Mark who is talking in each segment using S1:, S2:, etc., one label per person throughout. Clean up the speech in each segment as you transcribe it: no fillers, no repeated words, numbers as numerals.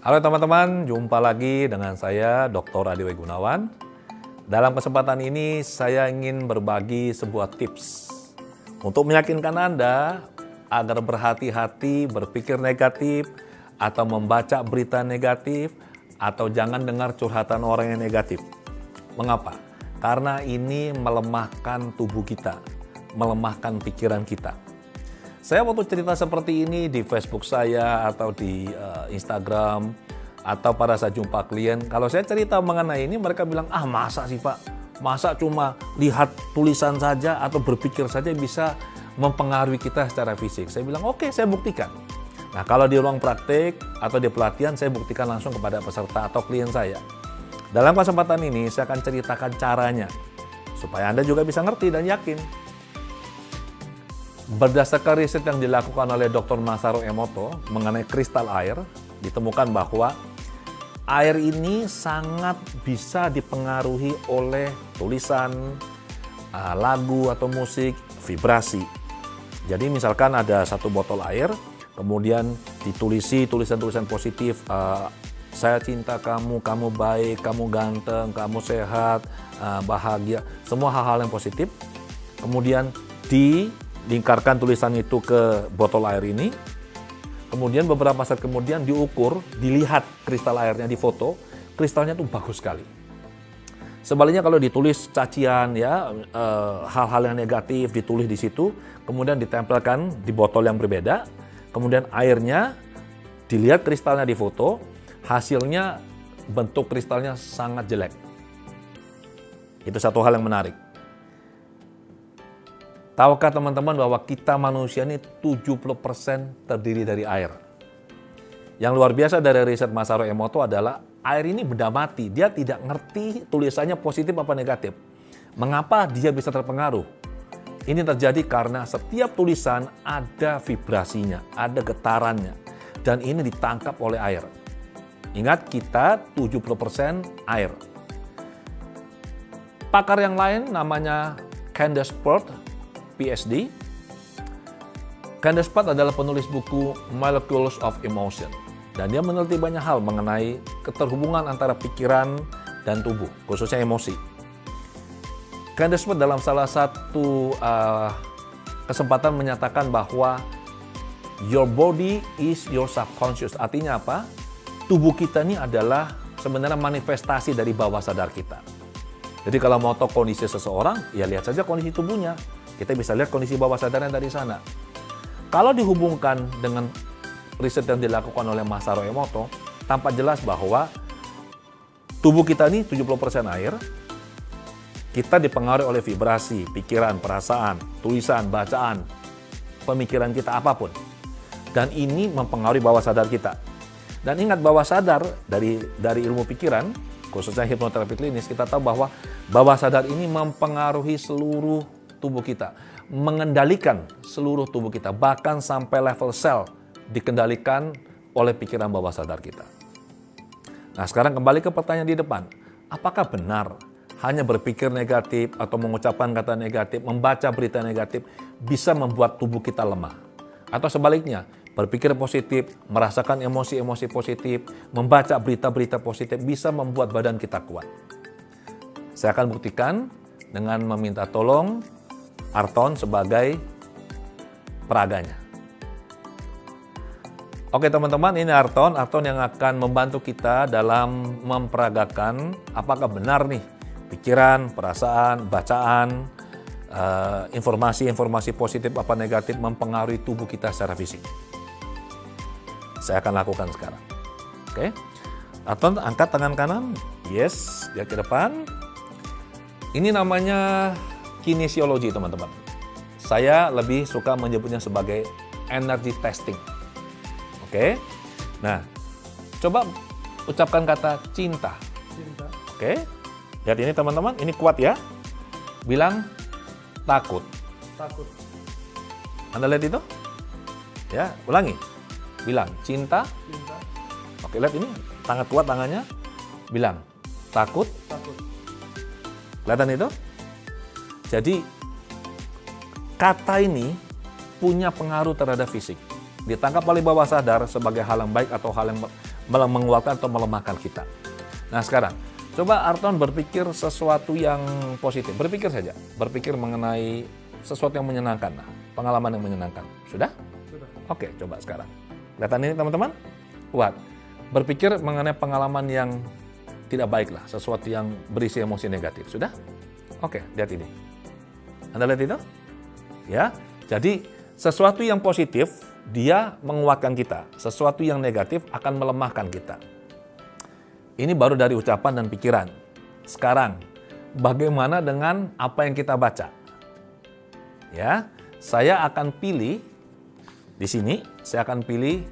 S1: Halo teman-teman, jumpa lagi dengan saya Dr. Adi W. Gunawan. Dalam kesempatan ini saya ingin berbagi sebuah tips untuk meyakinkan Anda agar berhati-hati berpikir negatif atau membaca berita negatif atau jangan dengar curhatan orang yang negatif. Mengapa? Karena ini melemahkan tubuh kita, melemahkan pikiran kita. Saya waktu cerita seperti ini di Facebook saya atau di Instagram atau pada saat jumpa klien, kalau saya cerita mengenai ini mereka bilang, masa sih Pak? Masa cuma lihat tulisan saja atau berpikir saja bisa mempengaruhi kita secara fisik? Saya bilang, oke, saya buktikan. Nah, kalau di ruang praktik atau di pelatihan, saya buktikan langsung kepada peserta atau klien saya. Dalam kesempatan ini, saya akan ceritakan caranya supaya Anda juga bisa ngerti dan yakin. Berdasarkan riset yang dilakukan oleh Dr. Masaru Emoto mengenai kristal air, ditemukan bahwa air ini sangat bisa dipengaruhi oleh tulisan, lagu atau musik, vibrasi. Jadi misalkan ada satu botol air, kemudian ditulisi tulisan-tulisan positif, saya cinta kamu, kamu baik, kamu ganteng, kamu sehat, bahagia, semua hal-hal yang positif. Kemudian dilingkarkan tulisan itu ke botol air ini, kemudian beberapa saat kemudian diukur, dilihat kristal airnya, difoto, kristalnya tuh bagus sekali. Sebaliknya kalau ditulis cacian ya, hal-hal yang negatif ditulis di situ, kemudian ditempelkan di botol yang berbeda, kemudian airnya dilihat kristalnya di foto, hasilnya bentuk kristalnya sangat jelek. Itu satu hal yang menarik. Tahukah teman-teman bahwa kita manusia ini 70% terdiri dari air? Yang luar biasa dari riset Masaru Emoto adalah air ini benda mati. Dia tidak ngerti tulisannya positif apa negatif. Mengapa dia bisa terpengaruh? Ini terjadi karena setiap tulisan ada vibrasinya, ada getarannya. Dan ini ditangkap oleh air. Ingat, kita 70% air. Pakar yang lain namanya Candace Pert, PhD. Candace Pert adalah penulis buku Molecules of Emotion. Dan dia meneliti banyak hal mengenai keterhubungan antara pikiran dan tubuh, khususnya emosi. Candace Pert dalam salah satu kesempatan menyatakan bahwa your body is your subconscious. Artinya apa? Tubuh kita ini adalah sebenarnya manifestasi dari bawah sadar kita. Jadi kalau mau tahu kondisi seseorang, ya lihat saja kondisi tubuhnya. Kita bisa lihat kondisi bawah sadarnya dari sana. Kalau dihubungkan dengan riset yang dilakukan oleh Masaru Emoto, tampak jelas bahwa tubuh kita ini 70% air, kita dipengaruhi oleh vibrasi, pikiran, perasaan, tulisan, bacaan, pemikiran kita apapun. Dan ini mempengaruhi bawah sadar kita. Dan ingat, bawah sadar dari ilmu pikiran, khususnya hipnoterapi klinis, kita tahu bahwa bawah sadar ini mempengaruhi seluruh tubuh kita, mengendalikan seluruh tubuh kita, bahkan sampai level sel dikendalikan oleh pikiran bawah sadar kita. Nah, sekarang kembali ke pertanyaan di depan. Apakah benar hanya berpikir negatif atau mengucapkan kata negatif, membaca berita negatif bisa membuat tubuh kita lemah? Atau sebaliknya, berpikir positif, merasakan emosi-emosi positif, membaca berita-berita positif bisa membuat badan kita kuat? Saya akan buktikan dengan meminta tolong Arton sebagai peraganya. Oke teman-teman, ini Arton yang akan membantu kita dalam memperagakan apakah benar nih pikiran, perasaan, bacaan, informasi-informasi positif apa negatif mempengaruhi tubuh kita secara fisik. Saya akan lakukan sekarang. Oke. Arton, angkat tangan kanan. Yes, dia ke depan. Ini namanya kinesiologi, teman-teman. Saya lebih suka menyebutnya sebagai energy testing. Oke. Nah, coba ucapkan kata cinta.
S2: Cinta.
S1: Oke. Lihat ini teman-teman, ini kuat ya. Bilang takut.
S2: Takut.
S1: Anda lihat itu? Ya, ulangi. Bilang cinta.
S2: Cinta.
S1: Oke, lihat ini, sangat kuat tangannya. Bilang takut.
S2: Takut.
S1: Kelihatan itu? Jadi, kata ini punya pengaruh terhadap fisik. Ditangkap oleh bawah sadar sebagai hal yang baik atau hal yang menguatkan atau melemahkan kita. Nah sekarang, coba Arton berpikir sesuatu yang positif. Berpikir saja, berpikir mengenai sesuatu yang menyenangkan, pengalaman yang menyenangkan. Sudah?
S2: Sudah.
S1: Oke, coba sekarang. Kelihatan ini teman-teman? Kuat. Berpikir mengenai pengalaman yang tidak baik lah, sesuatu yang berisi emosi negatif. Sudah? Oke, lihat ini. Anda lihat itu? Ya, jadi sesuatu yang positif, dia menguatkan kita. Sesuatu yang negatif akan melemahkan kita. Ini baru dari ucapan dan pikiran. Sekarang, bagaimana dengan apa yang kita baca? Ya, saya akan pilih di sini, saya akan pilih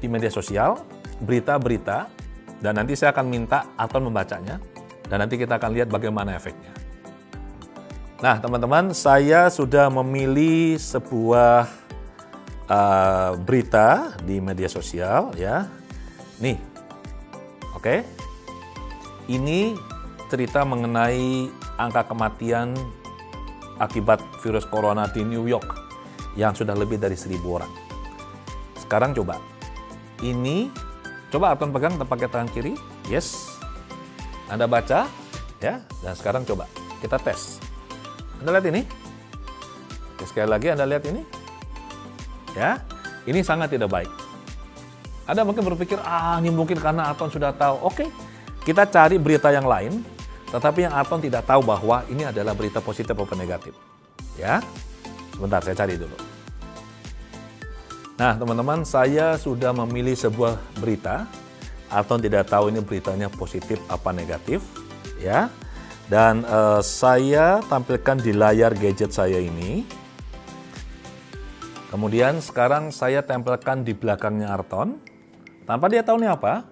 S1: di media sosial, berita-berita, dan nanti saya akan minta Arton membacanya, dan nanti kita akan lihat bagaimana efeknya. Nah, teman-teman, saya sudah memilih sebuah berita di media sosial, ya. Nih, oke. Ini cerita mengenai angka kematian akibat virus corona di New York yang sudah lebih dari 1.000 orang. Sekarang coba, ini coba Arton pegang pakai tangan kiri, yes. Anda baca, ya. Dan sekarang coba kita tes. Anda lihat ini. Oke, sekali lagi Anda lihat ini. Ya, ini sangat tidak baik. Anda mungkin berpikir, ini mungkin karena Arton sudah tahu. Oke, kita cari berita yang lain, tetapi yang Arton tidak tahu bahwa ini adalah berita positif atau negatif. Ya, sebentar saya cari dulu. Nah, teman-teman, saya sudah memilih sebuah berita. Arton tidak tahu ini beritanya positif apa negatif, ya. Dan saya tampilkan di layar gadget saya ini. Kemudian sekarang saya tempelkan di belakangnya Arton, tanpa dia tahu ini apa.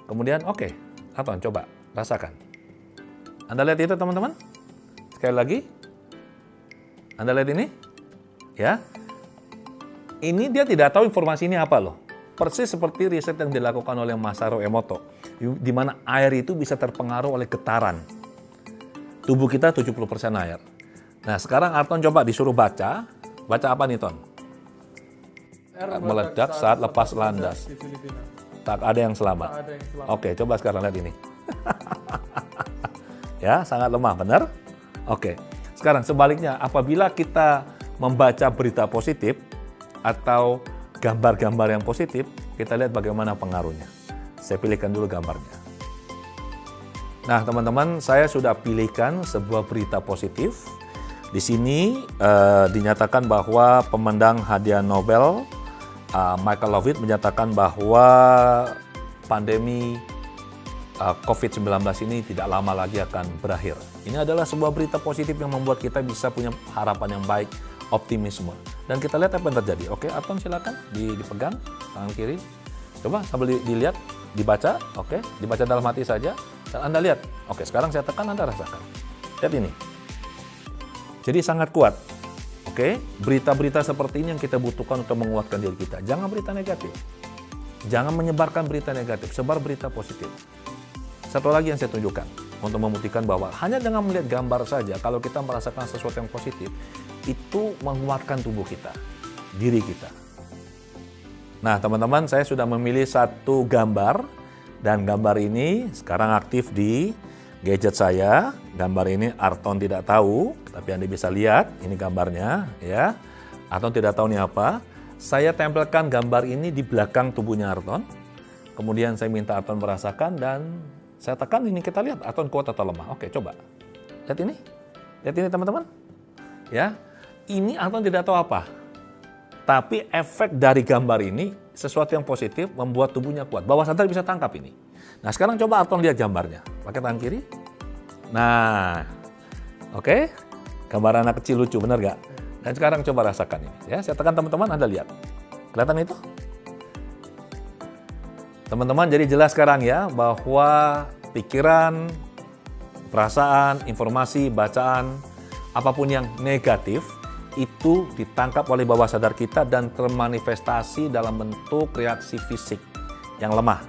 S1: Kemudian oke, Arton coba rasakan. Anda lihat itu teman-teman? Sekali lagi. Anda lihat ini? Ya. Ini dia tidak tahu informasi ini apa loh. Persis seperti riset yang dilakukan oleh Masaru Emoto, di mana air itu bisa terpengaruh oleh getaran. Tubuh kita 70% air. Nah sekarang Arton coba disuruh baca. Baca apa nih Ton? Meledak saat lepas landas. Tak ada yang selamat. Oke, coba sekarang lihat ini. Ya, sangat lemah, benar? Oke. Sekarang sebaliknya, apabila kita membaca berita positif atau gambar-gambar yang positif, kita lihat bagaimana pengaruhnya. Saya pilihkan dulu gambarnya. Nah, teman-teman, saya sudah pilihkan sebuah berita positif. Di sini dinyatakan bahwa pemenang hadiah Nobel Michael Levitt menyatakan bahwa pandemi COVID-19 ini tidak lama lagi akan berakhir. Ini adalah sebuah berita positif yang membuat kita bisa punya harapan yang baik, optimisme. Dan kita lihat apa yang terjadi. Oke, Arton silakan dipegang tangan kiri. Coba sambil dilihat, dibaca. Oke, dibaca dalam hati saja. Dan Anda lihat. Oke, sekarang saya tekan, Anda rasakan. Lihat ini. Jadi sangat kuat. Oke, berita-berita seperti ini yang kita butuhkan untuk menguatkan diri kita. Jangan berita negatif. Jangan menyebarkan berita negatif, sebar berita positif. Satu lagi yang saya tunjukkan untuk membuktikan bahwa hanya dengan melihat gambar saja, kalau kita merasakan sesuatu yang positif, itu menguatkan tubuh kita, diri kita. Nah, teman-teman, saya sudah memilih satu gambar, dan gambar ini sekarang aktif di gadget saya. Gambar ini Arton tidak tahu, tapi Anda bisa lihat, ini gambarnya, ya. Arton tidak tahu ini apa. Saya tempelkan gambar ini di belakang tubuhnya Arton. Kemudian saya minta Arton merasakan dan saya tekan ini, kita lihat Arton kuat atau lemah. Oke, coba. Lihat ini. Lihat ini teman-teman. Ya. Ini Arton tidak tahu apa. Tapi efek dari gambar ini, sesuatu yang positif membuat tubuhnya kuat. Bawah sadar bisa tangkap ini. Nah, sekarang coba Arton lihat gambarnya. Pakai tangan kiri. Nah, oke. Gambar anak kecil lucu, benar gak? Dan sekarang coba rasakan ini. Ya, saya tekan teman-teman, Anda lihat. Kelihatan itu? Teman-teman, jadi jelas sekarang ya bahwa pikiran, perasaan, informasi, bacaan, apapun yang negatif itu ditangkap oleh bawah sadar kita dan termanifestasi dalam bentuk reaksi fisik yang lemah.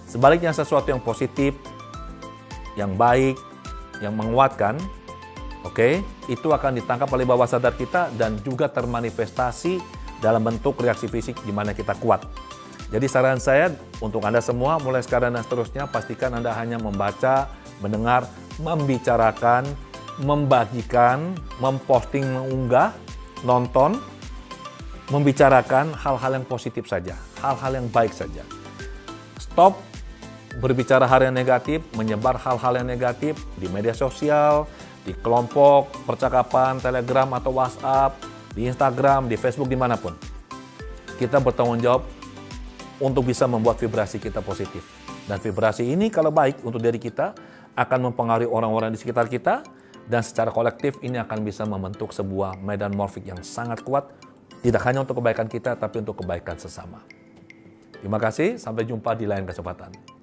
S1: Sebaliknya sesuatu yang positif, yang baik, yang menguatkan, oke, itu akan ditangkap oleh bawah sadar kita dan juga termanifestasi dalam bentuk reaksi fisik di mana kita kuat. Jadi saran saya untuk Anda semua, mulai sekarang dan seterusnya, pastikan Anda hanya membaca, mendengar, membicarakan, membagikan, memposting, mengunggah, nonton, membicarakan hal-hal yang positif saja, hal-hal yang baik saja. Stop berbicara hal yang negatif, menyebar hal-hal yang negatif di media sosial, di kelompok percakapan, Telegram atau WhatsApp, di Instagram, di Facebook, dimanapun. Kita bertanggung jawab untuk bisa membuat vibrasi kita positif. Dan vibrasi ini kalau baik untuk diri kita, akan mempengaruhi orang-orang di sekitar kita, dan secara kolektif ini akan bisa membentuk sebuah medan morfik yang sangat kuat, tidak hanya untuk kebaikan kita, tapi untuk kebaikan sesama. Terima kasih, sampai jumpa di lain kesempatan.